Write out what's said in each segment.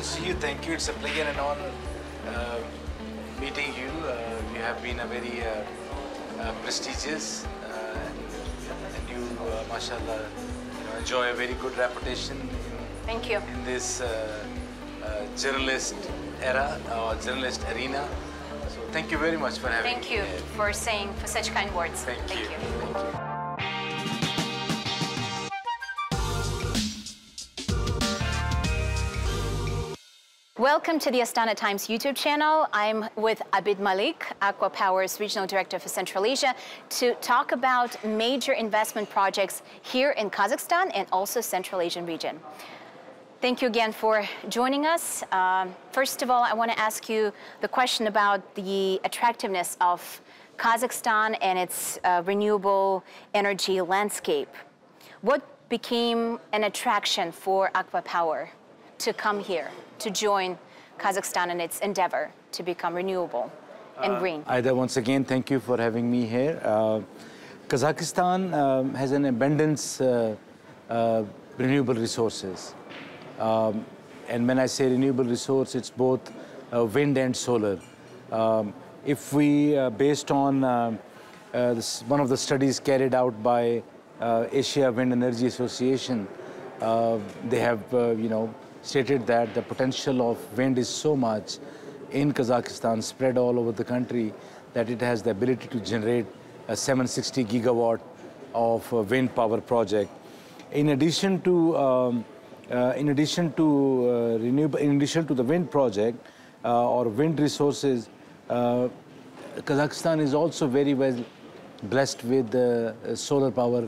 to see you. Thank you. It's a pleasure and honor meeting you. You have been a very prestigious and you, mashallah, enjoy a very good reputation Thank you. in this journalist era or journalist arena. So thank you very much for having me. Thank you for saying such kind words. Thank you. you. Thank you. Welcome to the Astana Times YouTube channel. I'm with Abid Malik, Aqua Power's Regional Director for Central Asia, to talk about major investment projects here in Kazakhstan and also Central Asian region. Thank you again for joining us. First of all, I want to ask you the question about the attractiveness of Kazakhstan and its renewable energy landscape. What became an attraction for Aqua Power to come here, to join Kazakhstan in its endeavor to become renewable and green? Aida, once again, thank you for having me here. Kazakhstan has an abundance renewable resources. And when I say renewable resource, it's both wind and solar. If we, based on one of the studies carried out by Asia Wind Energy Association, they have, stated that the potential of wind is so much in Kazakhstan, spread all over the country, that it has the ability to generate a 760 gigawatt of wind power project. In addition to the wind project or wind resources, Kazakhstan is also very well blessed with solar power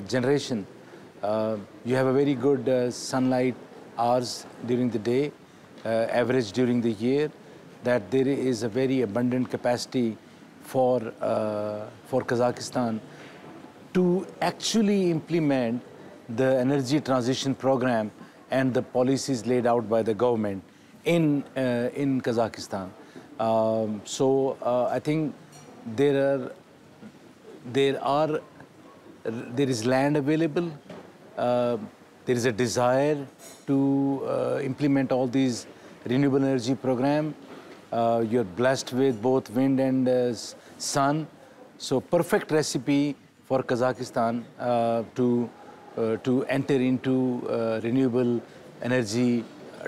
generation. You have a very good sunlight hours during the day, average during the year, that there is a very abundant capacity for Kazakhstan to actually implement the energy transition program and the policies laid out by the government in Kazakhstan. I think there is land available. There is a desire to implement all these renewable energy program. You're blessed with both wind and sun. So perfect recipe for Kazakhstan to enter into renewable energy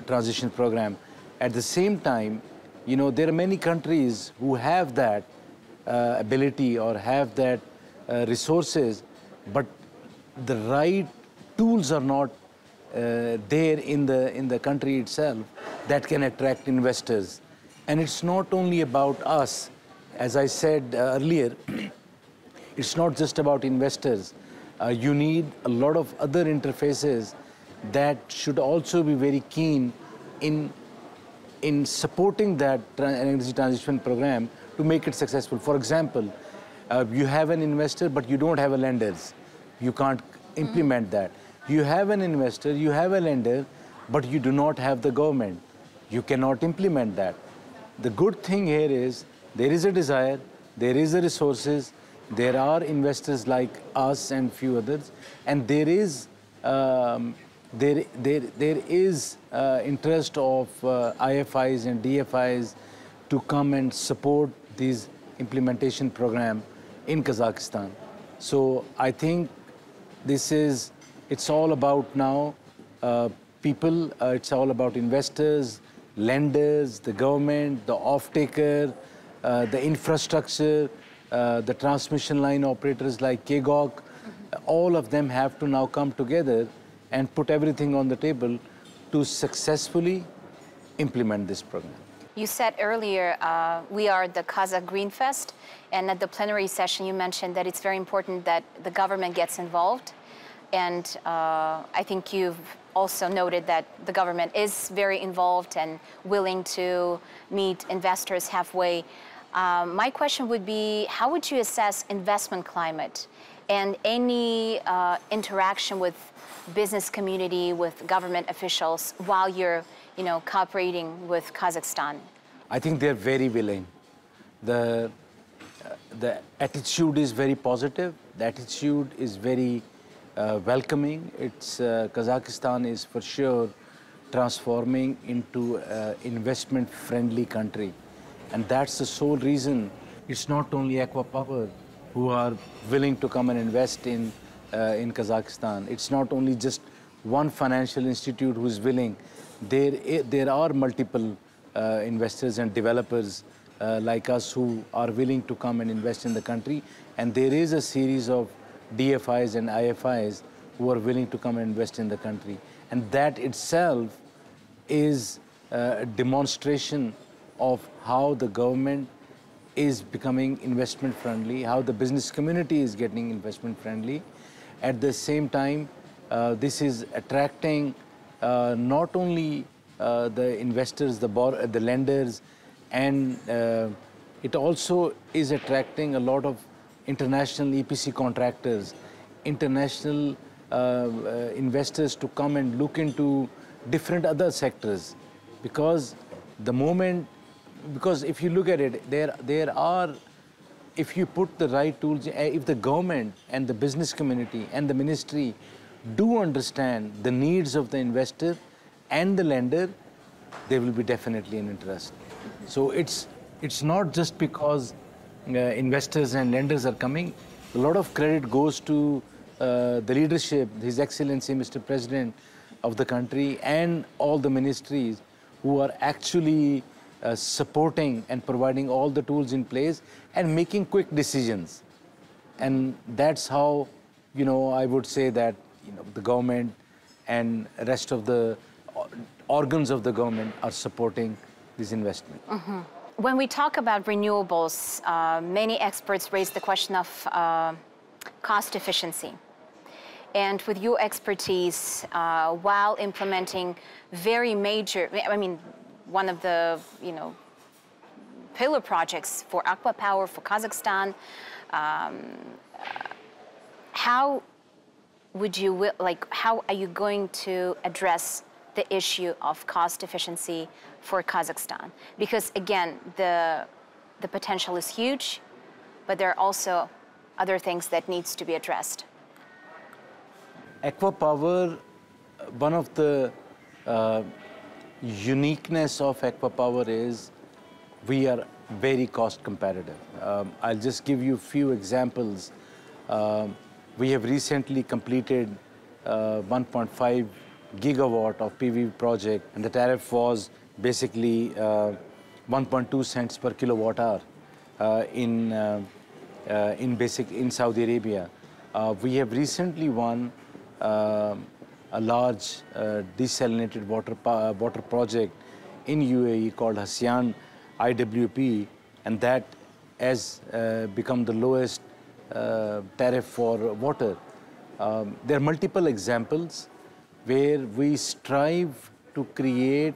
transition program. At the same time, there are many countries who have that ability or have that resources, but the right tools are not there in the country itself that can attract investors. And it's not only about us. As I said earlier, it's not just about investors. You need a lot of other interfaces that should also be very keen in supporting that energy transition program to make it successful. For example, you have an investor, but you don't have a lenders. You can't implement that. You have an investor, you have a lender, but you do not have the government. You cannot implement that. The good thing here is there is a desire, there is the resources, there are investors like us and few others, and there is interest of IFIs and DFIs to come and support these implementation program in Kazakhstan. So I think it's all about now people, it's all about investors, lenders, the government, the off-taker, the infrastructure, the transmission line operators like KGOC. All of them have to now come together and put everything on the table to successfully implement this program. You said earlier, we are the Kazakh Green Fest, and at the plenary session you mentioned that it's very important that the government gets involved. And I think you've also noted that the government is very involved and willing to meet investors halfway. My question would be, how would you assess investment climate and any interaction with business community, with government officials while you're cooperating with Kazakhstan? I think they're very willing. The attitude is very positive. The attitude is very welcoming. Kazakhstan is for sure transforming into an investment-friendly country. And that's the sole reason. It's not only ACWA Power who are willing to come and invest in Kazakhstan. It's not only just one financial institute who's willing. There are multiple investors and developers like us who are willing to come and invest in the country. And there is a series of DFIs and IFIs who are willing to come and invest in the country. And that itself is a demonstration of how the government is becoming investment friendly, how the business community is getting investment friendly. At the same time, this is attracting not only the investors, the lenders, and it also is attracting a lot of international EPC contractors, international investors to come and look into different other sectors. Because if you look at it, if you put the right tools, if the government and the business community and the ministry do understand the needs of the investor and the lender, there will be definitely an interest. So it's not just because investors and lenders are coming. A lot of credit goes to the leadership, His Excellency, Mr. President of the country, and all the ministries who are actually supporting and providing all the tools in place and making quick decisions. And that's how, I would say that, the government and rest of the organs of the government are supporting this investment. Mm-hmm. When we talk about renewables, many experts raise the question of cost efficiency. And with your expertise, while implementing very major, one of the, pillar projects for ACWA Power for Kazakhstan, how are you going to address the issue of cost efficiency for Kazakhstan? Because again, the potential is huge, but there are also other things that needs to be addressed. ACWA Power, one of the uniqueness of ACWA Power is we are very cost competitive. I'll just give you a few examples. We have recently completed 1.5 gigawatt of PV project, and the tariff was basically 1.2 cents per kilowatt hour in Saudi Arabia. We have recently won a large desalinated water project in UAE called Hasyan IWP, and that has become the lowest tariff for water. There are multiple examples where we strive to create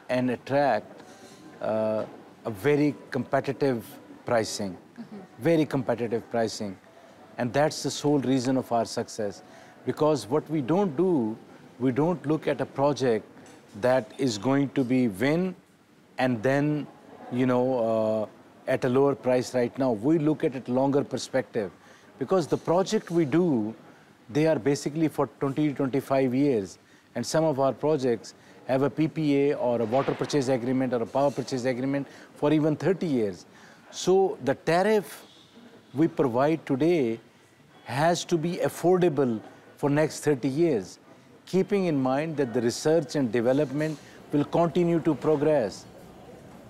and attract a very competitive pricing, very competitive pricing. And that's the sole reason of our success. Because what we don't do, we don't look at a project that is going to be win and then, at a lower price right now. We look at it longer perspective. Because the project we do, they are basically for 20 to 25 years. And some of our projects have a PPA or a water purchase agreement or a power purchase agreement for even 30 years. So the tariff we provide today has to be affordable for next 30 years, keeping in mind that the research and development will continue to progress.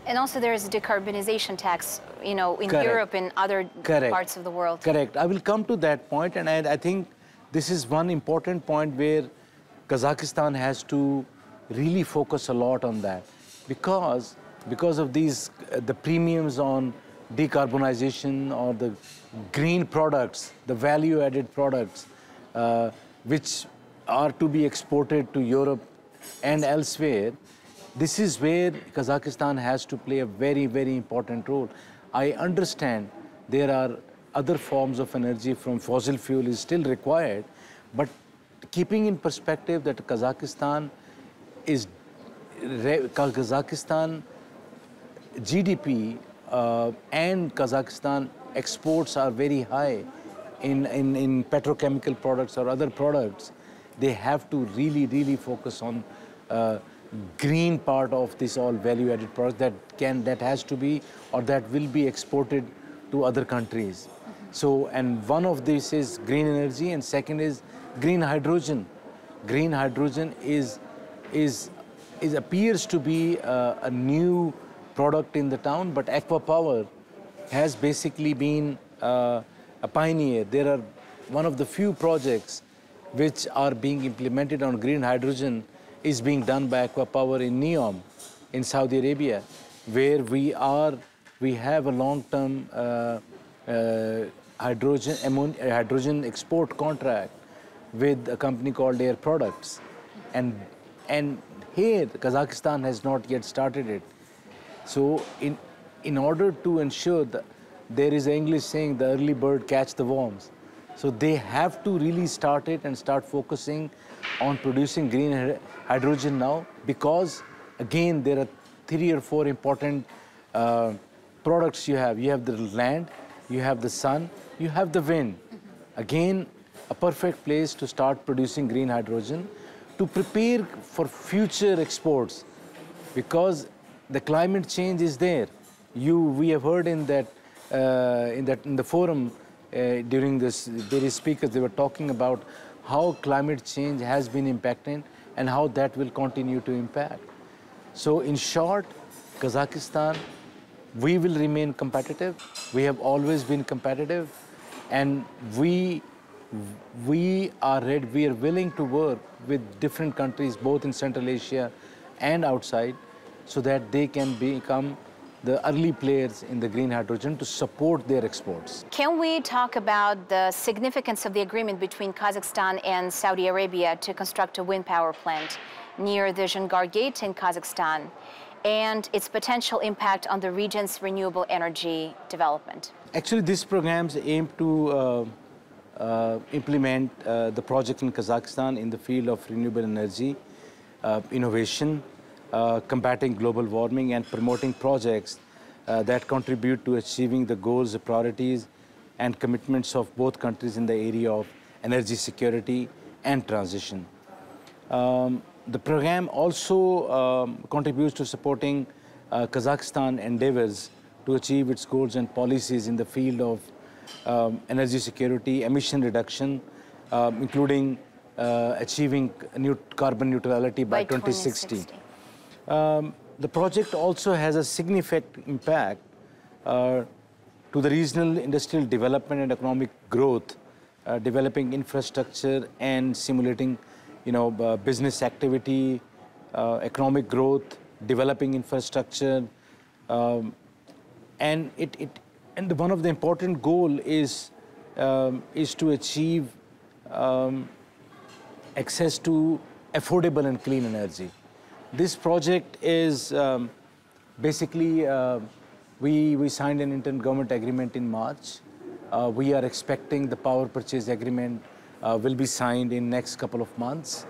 And also there is a decarbonization tax, in Correct. Europe and other Correct. parts of the world. Correct. I will come to that point, and I think this is one important point where Kazakhstan has to really focus a lot on that, because of these the premiums on decarbonization or the green products, the value-added products, which are to be exported to Europe and elsewhere. This is where Kazakhstan has to play a very, very important role. I understand there are other forms of energy from fossil fuel is still required, but keeping in perspective that Kazakhstan GDP and Kazakhstan exports are very high in petrochemical products or other products. They have to really, really focus on green part of this all value-added product that has to be or that will be exported to other countries. So, and one of these is green energy, and second is green hydrogen. Green hydrogen appears to be a new product in the town, but Aqua Power has basically been a pioneer. There are one of the few projects which are being implemented on green hydrogen is being done by Aqua Power in Neom in Saudi Arabia, where we have a long-term hydrogen export contract with a company called Air Products, and here Kazakhstan has not yet started it. So in order to ensure that there is an English saying, the early bird catch the worms. So they have to really start it and start focusing on producing green hydrogen now, because again there are 3 or 4 important products you have. You have the land, you have the sun, you have the wind. Again, a perfect place to start producing green hydrogen to prepare for future exports, because the climate change is there. We have heard in the forum during this, various speakers, they were talking about how climate change has been impacting and how that will continue to impact. So in short, Kazakhstan, we will remain competitive. We have always been competitive, and we are ready, we are willing to work with different countries, both in Central Asia and outside, so that they can become the early players in the green hydrogen to support their exports. Can we talk about the significance of the agreement between Kazakhstan and Saudi Arabia to construct a wind power plant near the Zhangar Gate in Kazakhstan, and its potential impact on the region's renewable energy development? Actually, these programs aim to implement the project in Kazakhstan in the field of renewable energy, innovation, combating global warming, and promoting projects that contribute to achieving the goals, priorities, and commitments of both countries in the area of energy security and transition. The program also contributes to supporting Kazakhstan endeavors to achieve its goals and policies in the field of energy security, emission reduction, including achieving carbon neutrality by 2060. The project also has a significant impact to the regional industrial development and economic growth, developing infrastructure and stimulating, business activity, economic growth, developing infrastructure, and one of the important goal is to achieve access to affordable and clean energy. This project is basically, we signed an intergovernment agreement in March. We are expecting the power purchase agreement will be signed in next couple of months,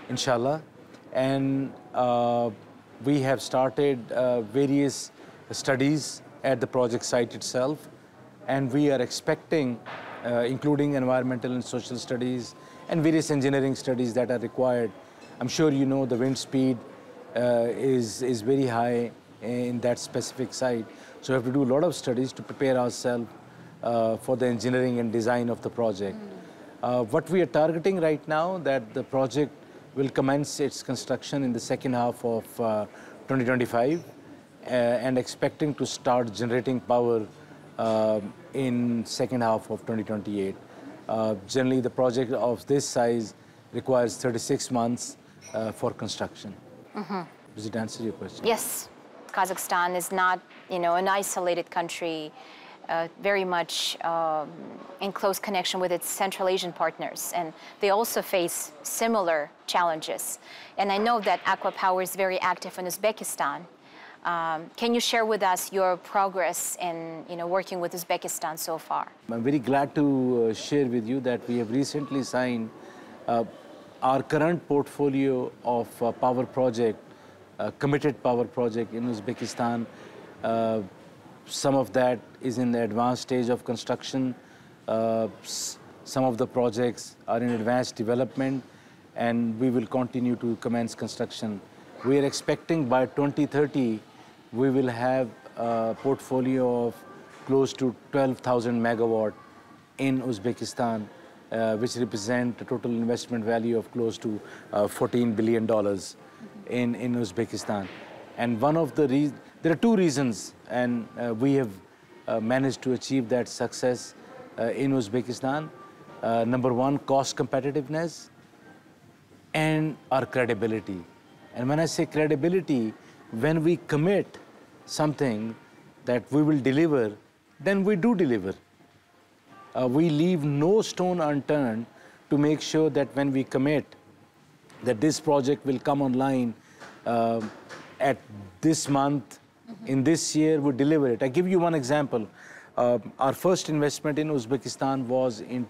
inshallah. And we have started various studies at the project site itself. And we are expecting, including environmental and social studies and various engineering studies that are required. I'm sure you know the wind speed is very high in that specific site. So we have to do a lot of studies to prepare ourselves for the engineering and design of the project. What we are targeting right now, that the project will commence its construction in the second half of 2025 and expecting to start generating power in second half of 2028. Generally, the project of this size requires 36 months for construction. Does it answer your question? Yes. Kazakhstan is not, an isolated country, very much in close connection with its Central Asian partners, and they also face similar challenges. And I know that Aqua Power is very active in Uzbekistan. Can you share with us your progress in, working with Uzbekistan so far? I'm very glad to share with you that we have recently signed our current portfolio of power project, committed power project in Uzbekistan. Some of that is in the advanced stage of construction. Some of the projects are in advanced development. and we will continue to commence construction. We are expecting by 2030, we will have a portfolio of close to 12,000 megawatt in Uzbekistan, which represent a total investment value of close to $14 billion in Uzbekistan. And one of the there are two reasons, and we have managed to achieve that success in Uzbekistan. Number one, cost competitiveness and our credibility. And when I say credibility, when we commit something that we will deliver, then we do deliver. We leave no stone unturned to make sure that when we commit that this project will come online at this month, in this year, we deliver it. I give you one example. Our first investment in Uzbekistan was in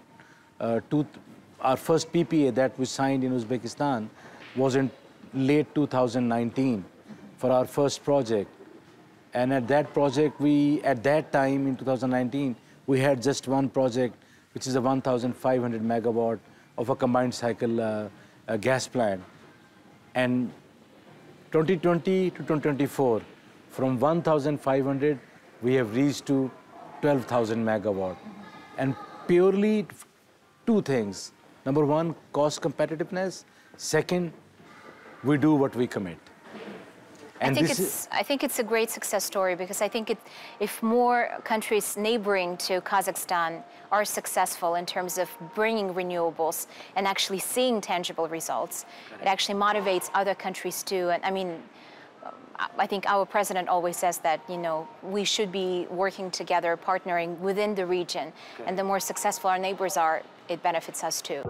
our first PPA that we signed in Uzbekistan was in late 2019 for our first project. And at that project, at that time in 2019, we had just one project, which is a 1,500 megawatt of a combined cycle gas plant. And 2020 to 2024, from 1,500, we have reached to 12,000 megawatt. And purely two things. Number one, cost competitiveness. Second, we do what we commit. And I think it's a great success story, because I think if more countries neighboring to Kazakhstan are successful in terms of bringing renewables and actually seeing tangible results, it actually motivates other countries too. And I mean, I think our president always says that, you know, we should be working together, partnering within the region. And the more successful our neighbors are, it benefits us too.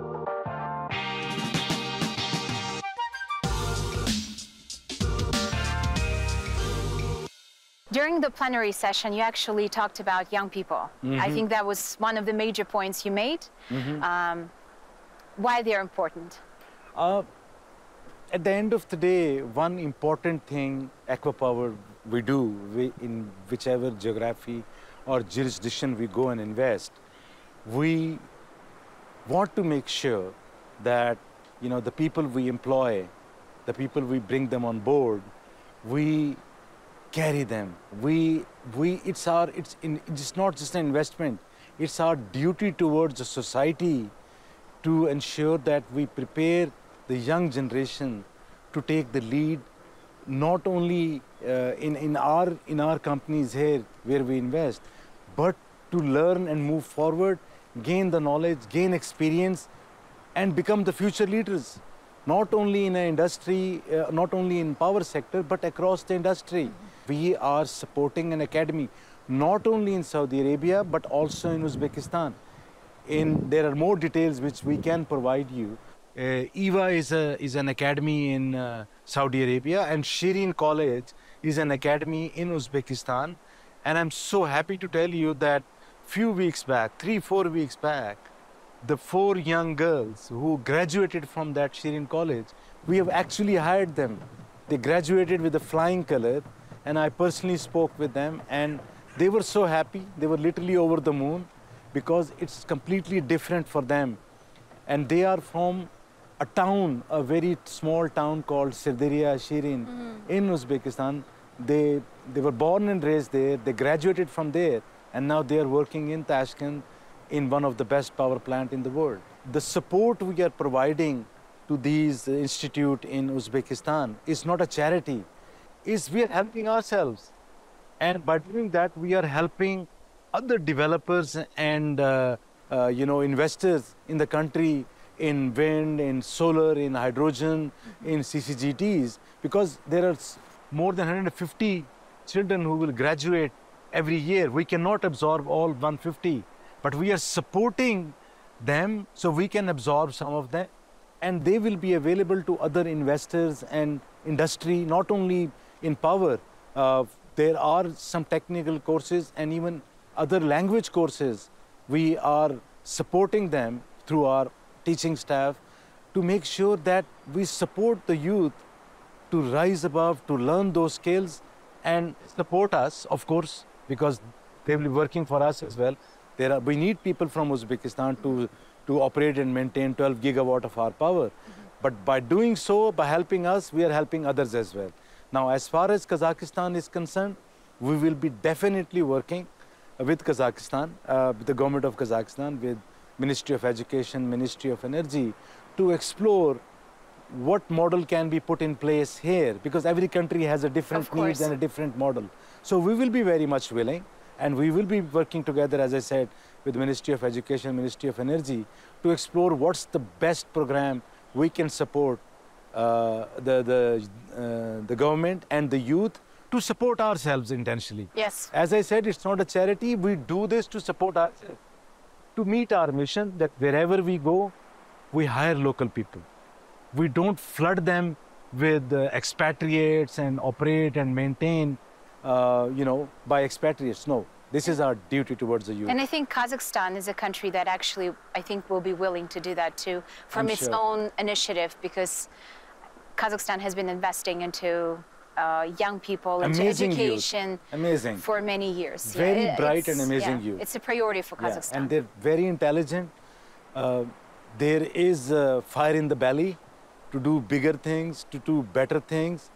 During the plenary session, you actually talked about young people. I think that was one of the major points you made. Why they're important? At the end of the day, one important thing Aqua Power we do in whichever geography or jurisdiction we go and invest, we want to make sure that, you know, the people we employ, the people we bring them on board, we carry them. It's not just an investment. It's our duty towards the society to ensure that we prepare the young generation to take the lead, not only in our companies here where we invest, but to learn and move forward, gain the knowledge, gain experience, and become the future leaders. Not only in an industry, not only in power sector, but across the industry. We are supporting an academy, not only in Saudi Arabia, but also in Uzbekistan. There are more details which we can provide you. ACWA is an academy in Saudi Arabia, and Shirin College is an academy in Uzbekistan. And I'm so happy to tell you that few weeks back, 3-4 weeks back, the 4 young girls who graduated from that Shirin College, we have actually hired them. They graduated with a flying color, and I personally spoke with them, and they were so happy. They were literally over the moon, because it's completely different for them. And they are from a town, a very small town called Sirdaria Shirin in Uzbekistan. They were born and raised there. They graduated from there, and now they are working in Tashkent in one of the best power plant in the world. The support we are providing to these institutes in Uzbekistan is not a charity. We are helping ourselves. And by doing that, we are helping other developers and investors in the country in wind, in solar, in hydrogen, in CCGTs, because there are more than 150 children who will graduate every year. We cannot absorb all 150, but we are supporting them so we can absorb some of them, and they will be available to other investors and industry, not only in power. There are some technical courses and even other language courses. We are supporting them through our teaching staff to make sure that we support the youth to rise above, to learn those skills and support us, of course, because they will be working for us as well. We need people from Uzbekistan to operate and maintain 12 gigawatt of our power. But by doing so, by helping us, we are helping others as well. Now, as far as Kazakhstan is concerned, we will be definitely working with Kazakhstan, with the government of Kazakhstan, with Ministry of Education, Ministry of Energy, to explore what model can be put in place here, because every country has a different needs and a different model. So we will be very much willing, and we will be working together, as I said, with Ministry of Education, Ministry of Energy, to explore what's the best program we can support the government and the youth to support ourselves intentionally. Yes. As I said, it's not a charity. We do this to support ourselves, to meet our mission that wherever we go, we hire local people. We don't flood them with expatriates and operate and maintain, by expatriates. No, this is our duty towards the youth. And I think Kazakhstan is a country that actually, I think, will be willing to do that too, from its own initiative, because Kazakhstan has been investing into young people, into education for many years. Very bright and amazing youth. It's a priority for Kazakhstan. And they're very intelligent. There is fire in the belly to do bigger things, to do better things,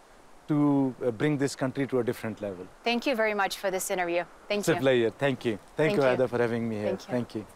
to bring this country to a different level. Thank you very much for this interview. Thank you. It's a pleasure. Thank you. Thank you, Ada, for having me here. Thank you.